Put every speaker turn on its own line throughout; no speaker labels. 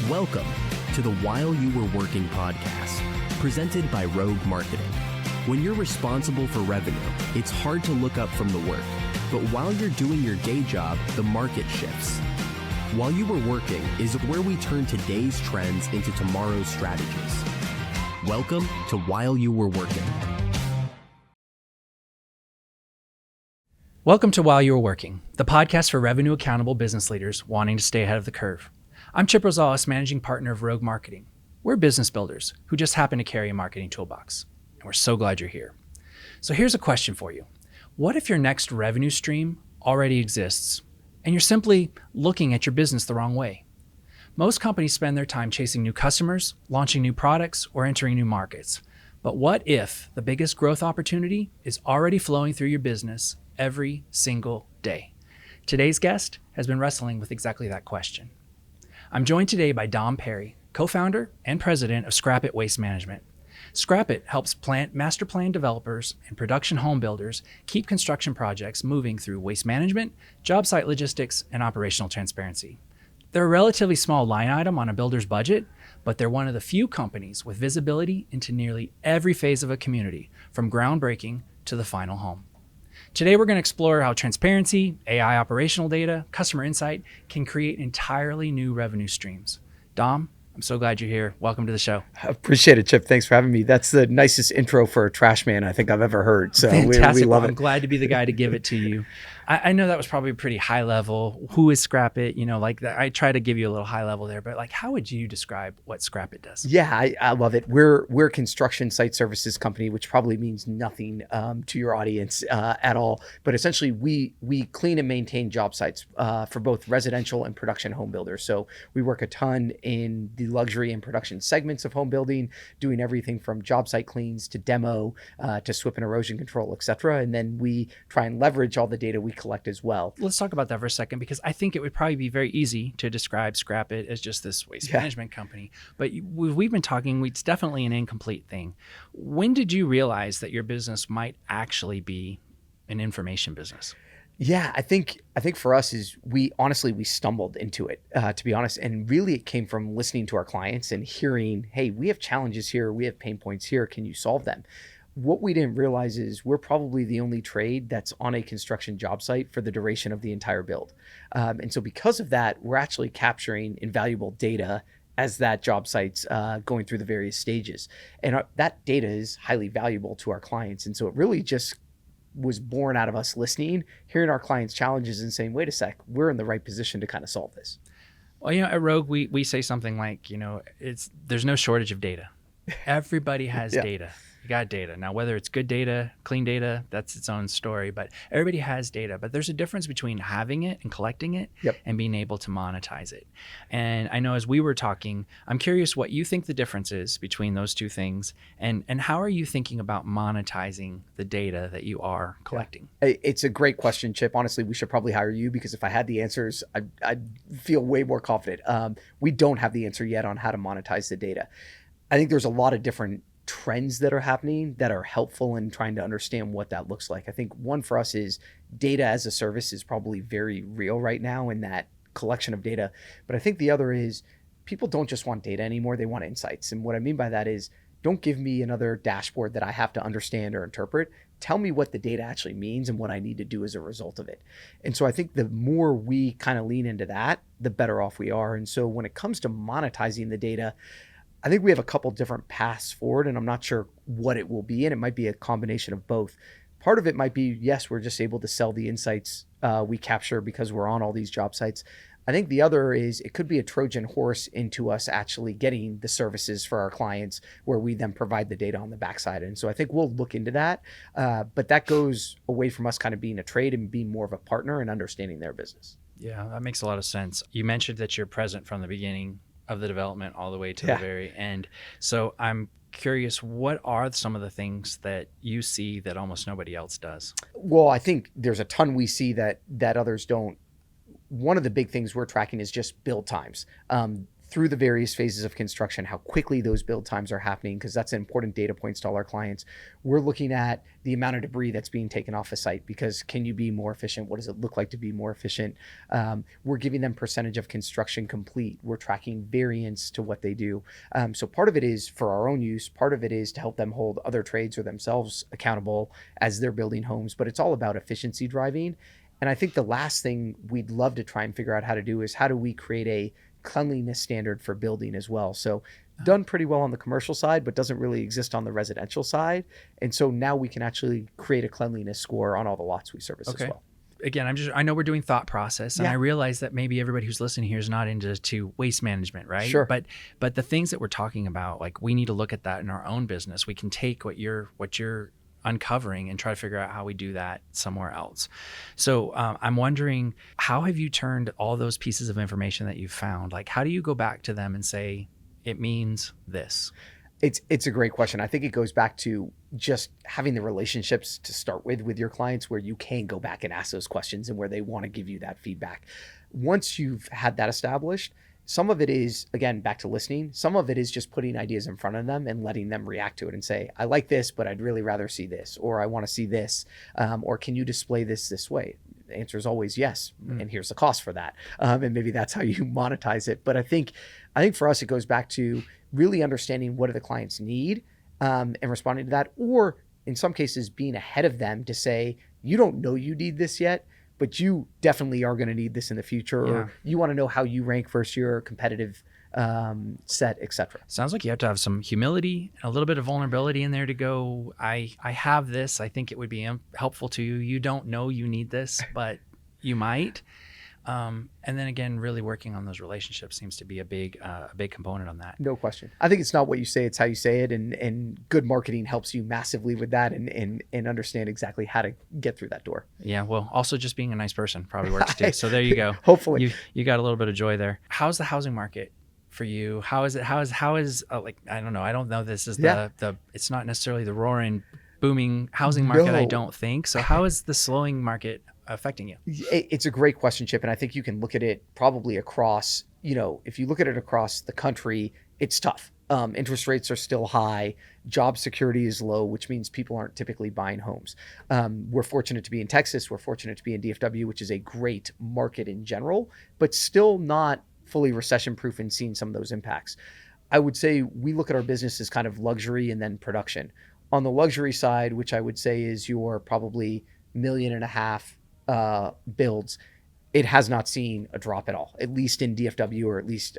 Welcome to the While You Were Working podcast, presented by Rogue Marketing. When you're responsible for revenue, it's hard to look up from the work. But while you're doing your day job, the market shifts. While You Were Working is where we turn today's trends into tomorrow's strategies. Welcome to While You Were Working.
Welcome to While You Were Working, the podcast for revenue accountable business leaders wanting to stay ahead of the curve. I'm Chip Rosales, managing partner of Rogue Marketing. We're business builders who just happen to carry a marketing toolbox, and we're so glad you're here. So here's a question for you. What if your next revenue stream already exists and you're simply looking at your business the wrong way? Most companies spend their time chasing new customers, launching new products, or entering new markets. But what if the biggest growth opportunity is already flowing through your business every single day? Today's guest has been wrestling with exactly that question. I'm joined today by Dom Perry, co-founder and president of Scrapit Waste Management. Scrapit helps master plan developers and production home builders keep construction projects moving through waste management, job site logistics, and operational transparency. They're a relatively small line item on a builder's budget, but they're one of the few companies with visibility into nearly every phase of a community, from groundbreaking to the final home. Today, we're going to explore how transparency, AI operational data, customer insight can create entirely new revenue streams. Dom, I'm so glad you're here. Welcome to the show.
I appreciate it, Chip. Thanks for having me. That's the nicest intro for a trash man I think I've ever heard. So
Fantastic.
we love it.
I'm glad to be the guy to give it to you. I know that was probably pretty high level. Who is Scrapit? You know, like that. I try to give you a little high level there, but like, how would you describe what Scrapit does?
Yeah, I love it. We're a construction site services company, which probably means nothing to your audience at all. But essentially, we clean and maintain job sites for both residential and production home builders. So we work a ton in the luxury and production segments of home building, doing everything from job site cleans to demo to SWIP and erosion control, et cetera. And then we try and leverage all the data we collect as well.
Let's talk about that for a second, because I think it would probably be very easy to describe Scrapit as just this waste management company. But we've been talking, it's definitely an incomplete thing. When did you realize that your business might actually be an information business?
Yeah, I think for us is we stumbled into it, to be honest. And really it came from listening to our clients and hearing, hey, we have challenges here. We have pain points here. Can you solve them? What we didn't realize is we're probably the only trade that's on a construction job site for the duration of the entire build. And so because of that, we're actually capturing invaluable data as that job site's going through the various stages. And that data is highly valuable to our clients. And so it really just was born out of us listening, hearing our clients' challenges and saying, wait a sec, we're in the right position to kind of solve this.
Well, you know, at Rogue, we say something like, you know, there's no shortage of data. Everybody has data. You got data. Now, whether it's good data, clean data, that's its own story, but everybody has data. But there's a difference between having it and collecting it and being able to monetize it. And I know as we were talking, I'm curious what you think the difference is between those two things, and how are you thinking about monetizing the data that you are collecting?
It's a great question, Chip. Honestly, we should probably hire you, because if I had the answers, I'd feel way more confident. We don't have the answer yet on how to monetize the data. I think there's a lot of different trends that are happening that are helpful in trying to understand what that looks like. I think one for us is data as a service is probably very real right now in that collection of data. But I think the other is people don't just want data anymore. They want insights. And what I mean by that is, don't give me another dashboard that I have to understand or interpret. Tell me what the data actually means and what I need to do as a result of it. And so I think the more we kind of lean into that, the better off we are. And so when it comes to monetizing the data, I think we have a couple different paths forward, and I'm not sure what it will be, and it might be a combination of both. Part of it might be, yes, we're just able to sell the insights we capture because we're on all these job sites. I think the other is it could be a Trojan horse into us actually getting the services for our clients where we then provide the data on the backside. And so I think we'll look into that, but that goes away from us kind of being a trade and being more of a partner and understanding their business.
Yeah, that makes a lot of sense. You mentioned that you're present from the beginning of the development all the way to the very end. So I'm curious, what are some of the things that you see that almost nobody else does?
Well, I think there's a ton we see that others don't. One of the big things we're tracking is just build times. through the various phases of construction, how quickly those build times are happening, because that's an important data points to all our clients. We're looking at the amount of debris that's being taken off a site, because can you be more efficient? What does it look like to be more efficient? We're giving them percentage of construction complete. We're tracking variance to what they do. So part of it is for our own use. Part of it is to help them hold other trades or themselves accountable as they're building homes. But it's all about efficiency driving. And I think the last thing we'd love to try and figure out how to do is how do we create a cleanliness standard for building as well. So done pretty well on the commercial side, but doesn't really exist on the residential side. And so now we can actually create a cleanliness score on all the lots we service as well.
Again, I know we're doing thought process, and I realize that maybe everybody who's listening here is not into waste management, right?
Sure.
But the things that we're talking about, like, we need to look at that in our own business. We can take what you're uncovering and try to figure out how we do that somewhere else. So I'm wondering, how have you turned all those pieces of information that you've found? Like, how do you go back to them and say, it means this?
It's a great question. I think it goes back to just having the relationships to start with your clients, where you can go back and ask those questions and where they want to give you that feedback. Once you've had that established, some of it is, again, back to listening. Some of it is just putting ideas in front of them and letting them react to it and say, I like this, but I'd really rather see this, or I want to see this, or can you display this way? The answer is always yes, and here's the cost for that. And maybe that's how you monetize it. But I think for us, it goes back to really understanding what do the clients need, and responding to that, or in some cases being ahead of them to say, you don't know you need this yet, but you definitely are going to need this in the future, or you want to know how you rank versus your competitive set, etc.
Sounds like you have to have some humility and a little bit of vulnerability in there to go, I have this. I think it would be helpful to you. You don't know you need this, but you might. And then again, really working on those relationships seems to be a big component on that.
No question. I think it's not what you say, it's how you say it. And good marketing helps you massively with that and understand exactly how to get through that door.
Yeah. Well, also just being a nice person probably works too. So there you go.
Hopefully.
You got a little bit of joy there. How's the housing market for you? How is like, I don't know. I don't know. This is it's not necessarily the roaring, booming housing market. I don't think. So how is the slowing market affecting you?
It's a great question, Chip. And I think you can look at it probably across, if you look at it across the country, it's tough. Interest rates are still high. Job security is low, which means people aren't typically buying homes. We're fortunate to be in Texas. We're fortunate to be in DFW, which is a great market in general, but still not fully recession proof and seeing some of those impacts. I would say we look at our business as kind of luxury and then production. On the luxury side, which I would say is your probably $1.5 million builds, it has not seen a drop at all, at least in DFW, or at least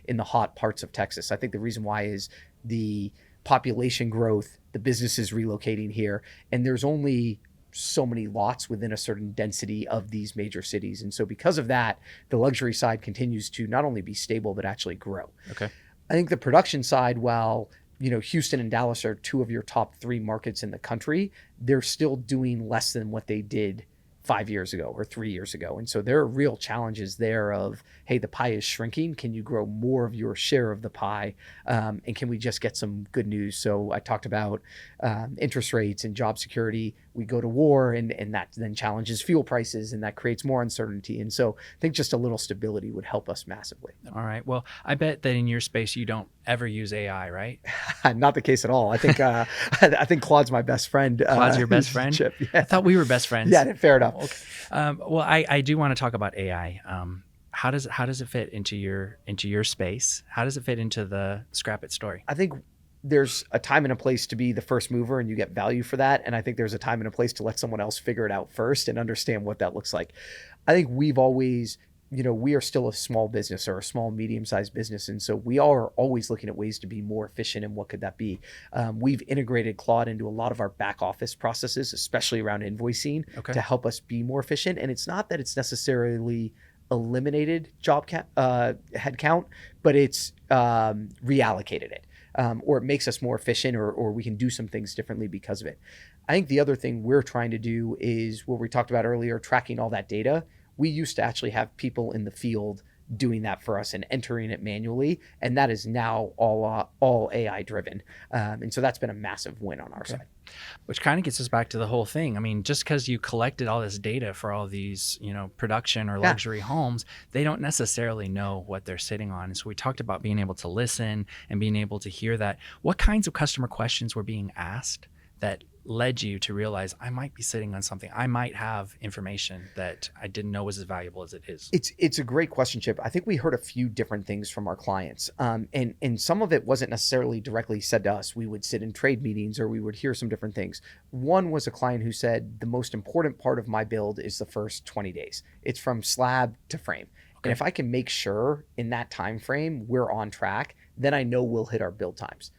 in the hot parts of Texas. I think the reason why is the population growth, the businesses relocating here, and there's only so many lots within a certain density of these major cities. And so because of that, the luxury side continues to not only be stable, but actually grow.
Okay.
I think the production side, while Houston and Dallas are two of your top 3 markets in the country, they're still doing less than what they did 5 years ago or 3 years ago. And so there are real challenges there of, hey, the pie is shrinking. Can you grow more of your share of the pie? And can we just get some good news? So I talked about interest rates and job security. We go to war, and that then challenges fuel prices, and that creates more uncertainty. And so I think just a little stability would help us massively.
All right. Well, I bet that in your space, you don't ever use AI, right?
Not the case at all. I think I think Claude's my best friend.
Claude's your best friend?
Chip, yeah.
I thought we were best friends.
Yeah, fair enough.
Okay. Well, I do want to talk about AI. How does it fit into your space? How does it fit into the Scrap It story?
I think there's a time and a place to be the first mover, and you get value for that. And I think there's a time and a place to let someone else figure it out first and understand what that looks like. I think we've always, we are still a small business, or a small, medium-sized business. And so we are always looking at ways to be more efficient. And what could that be? We've integrated Claude into a lot of our back office processes, especially around invoicing, to help us be more efficient. And it's not that it's necessarily eliminated job headcount, but it's reallocated it. Or it makes us more efficient, or we can do some things differently because of it. I think the other thing we're trying to do is what we talked about earlier, tracking all that data. We used to actually have people in the field doing that for us and entering it manually. And that is now all AI driven. And so that's been a massive win on our side.
Which kind of gets us back to the whole thing. I mean, just because you collected all this data for all these, production or luxury homes, they don't necessarily know what they're sitting on. And so we talked about being able to listen and being able to hear that. What kinds of customer questions were being asked that led you to realize I might be sitting on something? I might have information that I didn't know was as valuable as it is.
It's a great question, Chip. I think we heard a few different things from our clients. And some of it wasn't necessarily directly said to us. We would sit in trade meetings or we would hear some different things. One was a client who said, the most important part of my build is the first 20 days. It's from slab to frame. And if I can make sure in that time frame we're on track, then I know we'll hit our build times.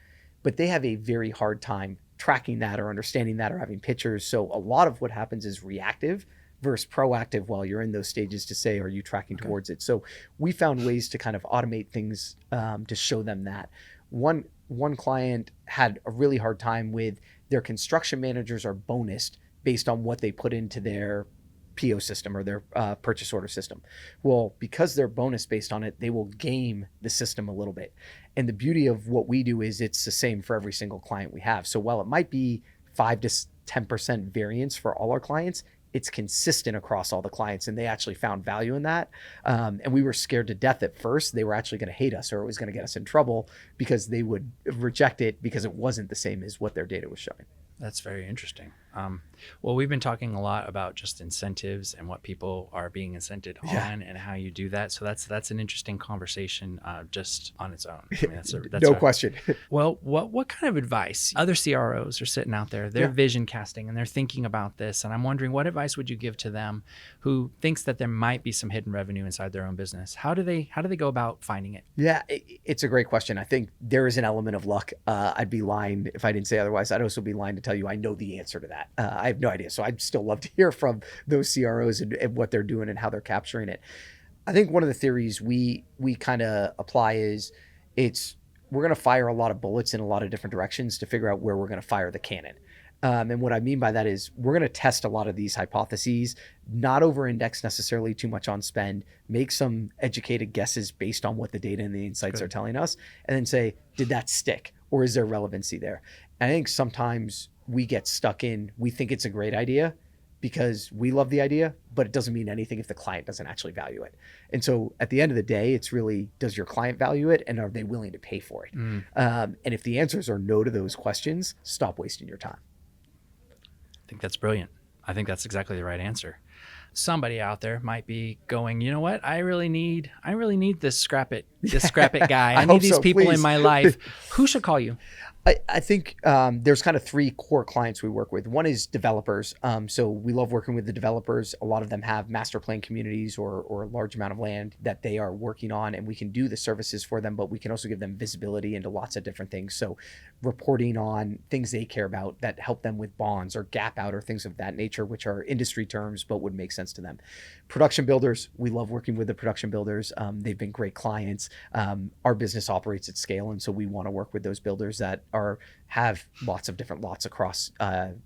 But they have a very hard time tracking that or understanding that or having pictures. So a lot of what happens is reactive versus proactive while you're in those stages to say, are you tracking towards it? So we found ways to kind of automate things to show them that. One client had a really hard time with their construction managers are bonused based on what they put into their PO system or their purchase order system. Well, because they're bonus based on it, they will game the system a little bit. And the beauty of what we do is it's the same for every single client we have. So while it might be 5 to 10% variance for all our clients, it's consistent across all the clients, and they actually found value in that. And we were scared to death at first. They were actually going to hate us or it was going to get us in trouble because they would reject it because it wasn't the same as what their data was showing.
That's very interesting. Well, we've been talking a lot about just incentives and what people are being incented on and how you do that. So that's an interesting conversation just on its own. I mean, that's
no question.
Well, what kind of advice? Other CROs are sitting out there, they're vision casting and they're thinking about this. And I'm wondering, what advice would you give to them who thinks that there might be some hidden revenue inside their own business? How do they go about finding it?
Yeah, it's a great question. I think there is an element of luck. I'd be lying if I didn't say otherwise. I'd also be lying to tell you I know the answer to that. I have no idea. So I'd still love to hear from those CROs and what they're doing and how they're capturing it. I think one of the theories we kind of apply is we're going to fire a lot of bullets in a lot of different directions to figure out where we're going to fire the cannon. And what I mean by that is we're going to test a lot of these hypotheses, not over-index necessarily too much on spend, make some educated guesses based on what the data and the insights are telling us, and then say, did that stick or is there relevancy there? And I think sometimes we get stuck in, we think it's a great idea because we love the idea, but it doesn't mean anything if the client doesn't actually value it. And so at the end of the day, it's really, does your client value it and are they willing to pay for it? And if the answers are no to those questions, stop wasting your time.
I think that's brilliant. I think that's exactly the right answer. Somebody out there might be going, you know what? I really need this scrap it guy. I need these people in my life. Who should call you?
I think there's kind of 3 core clients we work with. One is developers. So we love working with the developers. A lot of them have master plan communities or a large amount of land that they are working on, and we can do the services for them, but we can also give them visibility into lots of different things. So reporting on things they care about that help them with bonds or gap out or things of that nature, which are industry terms, but would make sense to them. Production builders, we love working with the production builders. They've been great clients. Our business operates at scale, and so we want to work with those builders that have lots of different lots across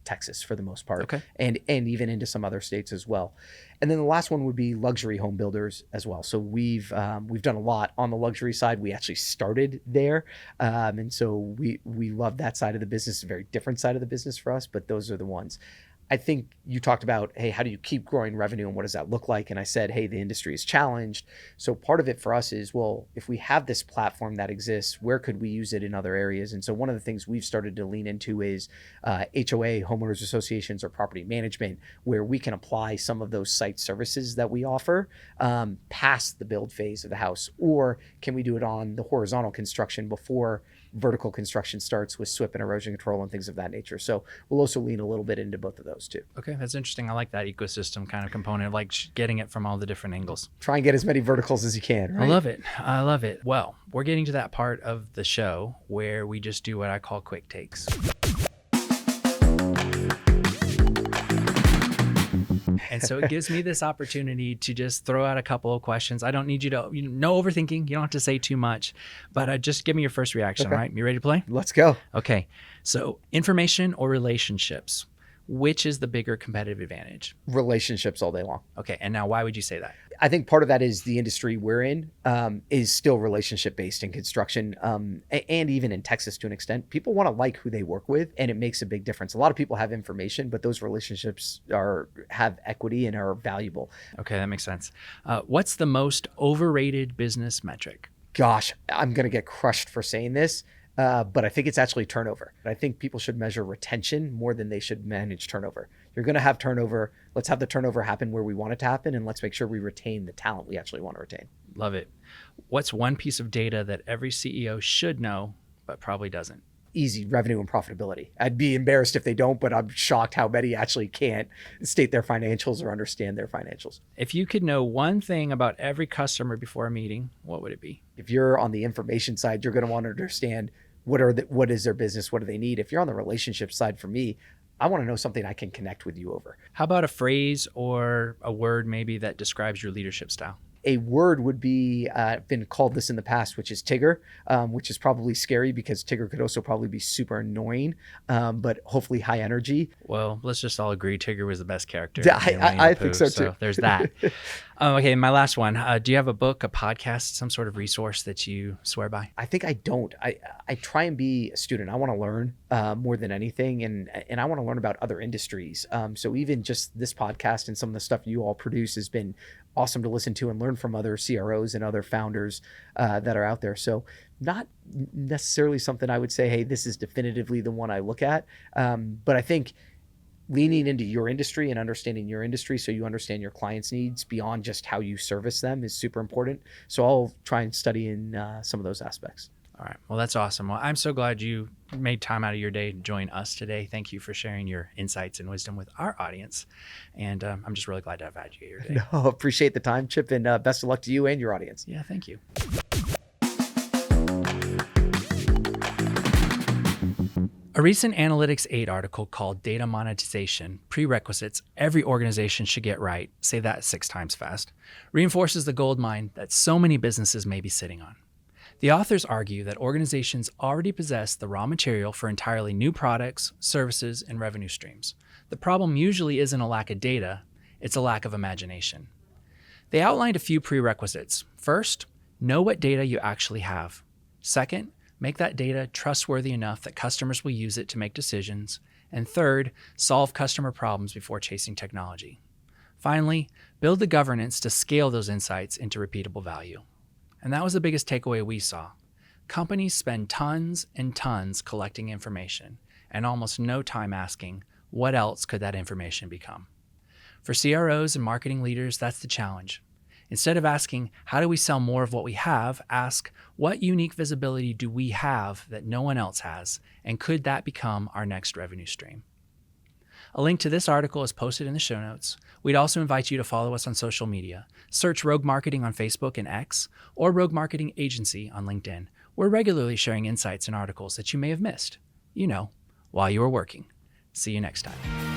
Texas for the most part, and even into some other states as well. And then the last one would be luxury home builders as well. So we've done a lot on the luxury side. We actually started there, and so we love that side of the business. It's a very different side of the business for us, but those are the ones. I think you talked about, hey, how do you keep growing revenue and what does that look like? And I said, hey, the industry is challenged. So part of it for us is, well, if we have this platform that exists, where could we use it in other areas? And so one of the things we've started to lean into is HOA, homeowners associations, or property management, where we can apply some of those site services that we offer past the build phase of the house. Or can we do it on the horizontal construction before vertical construction starts with SWIP and erosion control and things of that nature? So we'll also lean a little bit into both of those too.
Okay, that's interesting. I like that ecosystem kind of component, like getting it from all the different angles.
Try and get as many verticals as you can, right?
I love it. Well, we're getting to that part of the show where we just do what I call quick takes. And so it gives me this opportunity to just throw out a couple of questions. I don't need you to, no overthinking. You don't have to say too much, but just give me your first reaction. Okay. All right. You ready to play?
Let's go.
Okay. So information or relationships, which is the bigger competitive advantage?
Relationships all day long.
Okay. And now why would you say that?
I think part of that is the industry we're in is still relationship based in construction, and even in Texas to an extent. People want to like who they work with, and it makes a big difference. A lot of people have information, but those relationships have equity and are valuable.
Okay, that makes sense. What's the most overrated business metric?
Gosh, I'm going to get crushed for saying this, but I think it's actually turnover. I think people should measure retention more than they should manage turnover. You're going to have turnover. Let's have the turnover happen where we want it to happen, and let's make sure we retain the talent we actually want to retain.
Love it. What's one piece of data that every CEO should know, but probably doesn't?
Easy: revenue and profitability. I'd be embarrassed if they don't, but I'm shocked how many actually can't state their financials or understand their financials.
If you could know one thing about every customer before a meeting, what would it be?
If you're on the information side, you're going to want to understand what is their business, what do they need. If you're on the relationship side, for me, I want to know something I can connect with you over.
How about a phrase or a word maybe that describes your leadership style?
A word would be, been called this in the past, which is Tigger, which is probably scary because Tigger could also probably be super annoying, but hopefully high energy.
Well, let's just all agree Tigger was the best character.
I think so too.
There's that. Okay, my last one. Do you have a book, a podcast, some sort of resource that you swear by?
I think I don't. I try and be a student. I want to learn more than anything, and I want to learn about other industries. So even just this podcast and some of the stuff you all produce has been awesome to listen to and learn from other CROs and other founders that are out there. So not necessarily something I would say, hey, this is definitively the one I look at. But I think leaning into your industry and understanding your industry so you understand your clients' needs beyond just how you service them is super important. So I'll try and study in some of those aspects.
All right. Well, that's awesome. Well, I'm so glad you made time out of your day to join us today. Thank you for sharing your insights and wisdom with our audience. And I'm just really glad to have had you here today.
No, appreciate the time, Chip, and best of luck to you and your audience.
Yeah, thank you. A recent Analytics 8 article called Data Monetization, Prerequisites Every Organization Should Get Right, say that 6 times fast, reinforces the gold mine that so many businesses may be sitting on. The authors argue that organizations already possess the raw material for entirely new products, services, and revenue streams. The problem usually isn't a lack of data, it's a lack of imagination. They outlined a few prerequisites. First, know what data you actually have. Second, make that data trustworthy enough that customers will use it to make decisions. And third, solve customer problems before chasing technology. Finally, build the governance to scale those insights into repeatable value. And that was the biggest takeaway we saw. Companies spend tons and tons collecting information and almost no time asking, what else could that information become? For CROs and marketing leaders, that's the challenge. Instead of asking, how do we sell more of what we have, ask, what unique visibility do we have that no one else has, and could that become our next revenue stream? A link to this article is posted in the show notes. We'd also invite you to follow us on social media. Search Rogue Marketing on Facebook and X, or Rogue Marketing Agency on LinkedIn. We're regularly sharing insights and articles that you may have missed, while you were working. See you next time.